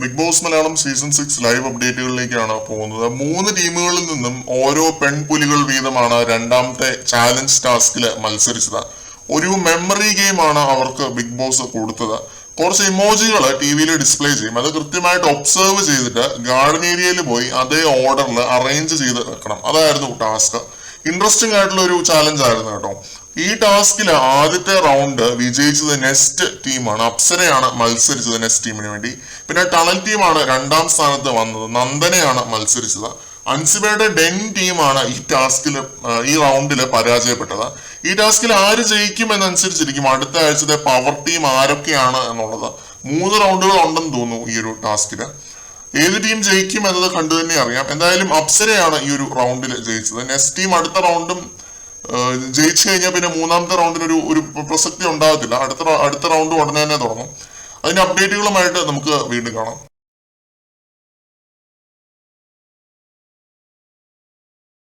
Big Boss Malayalam season 6 live അപ്ഡേറ്റുകളിലേക്കാണ് പോകുന്നത്. 3 ടീമുകളിൽ നിന്നും ഓരോ പെൺപുലികൾ വീതമാണ് രണ്ടാമത്തെ ചാലഞ്ച് ടാസ്കില് മത്സരിച്ചത്. ഒരു മെമ്മറി ഗെയിമാണ് അവർക്ക് ബിഗ് ബോസ് കൊടുത്തത്. കുറച്ച് ഇമോജികൾ ടി വിയിൽ ഡിസ്പ്ലേ ചെയ്യും. അത് കൃത്യമായിട്ട് ഒബ്സർവ് ചെയ്തിട്ട് ഗാർഡൻ ഏരിയയിൽ പോയി അതേ ഓർഡറിൽ അറേഞ്ച് ചെയ്ത് വെക്കണം. അതായിരുന്നു ടാസ്ക്. ഇൻട്രസ്റ്റിംഗ് ആയിട്ടുള്ള ഒരു ചാലഞ്ച് ആയിരുന്നു കേട്ടോ. ഈ ടാസ്കിൽ ആദ്യത്തെ റൗണ്ട് വിജയിച്ചത് നെസ്റ്റ് ടീമാണ്. അപ്സരയാണ് മത്സരിച്ചത് നെസ്റ്റ് ടീമിന് വേണ്ടി. പിന്നെ ടണൽ ടീമാണ് രണ്ടാം സ്ഥാനത്ത് വന്നത്. നന്ദനയാണ് മത്സരിച്ചത്. അൻസിബയുടെ ഡെൻ ടീമാണ് ഈ റൗണ്ടിൽ പരാജയപ്പെട്ടത്. ഈ ടാസ്കിൽ ആര് ജയിക്കും എന്നനുസരിച്ചിരിക്കും അടുത്ത ആഴ്ചത്തെ പവർ ടീം ആരൊക്കെയാണ് എന്നുള്ളത്. 3 റൗണ്ടുകൾ ഉണ്ടെന്ന് തോന്നുന്നു ഈ ഒരു ടാസ്കില്. ഏത് ടീം ജയിക്കും എന്നത് കണ്ടു തന്നെ അറിയാം. എന്തായാലും അപ്സരയാണ് ഈ ഒരു റൗണ്ടിൽ ജയിച്ചത്. നെക്സ്റ്റ് ടീം അടുത്ത റൗണ്ടും ജയിച്ചു കഴിഞ്ഞാൽ പിന്നെ മൂന്നാമത്തെ റൗണ്ടിന് ഒരു പ്രസക്തി ഉണ്ടാകത്തില്ല. അടുത്ത റൗണ്ട് ഉടനെ തന്നെ തുടങ്ങും. അതിന്റെ അപ്ഡേറ്റുകളുമായിട്ട് നമുക്ക് വീണ്ടും കാണാം.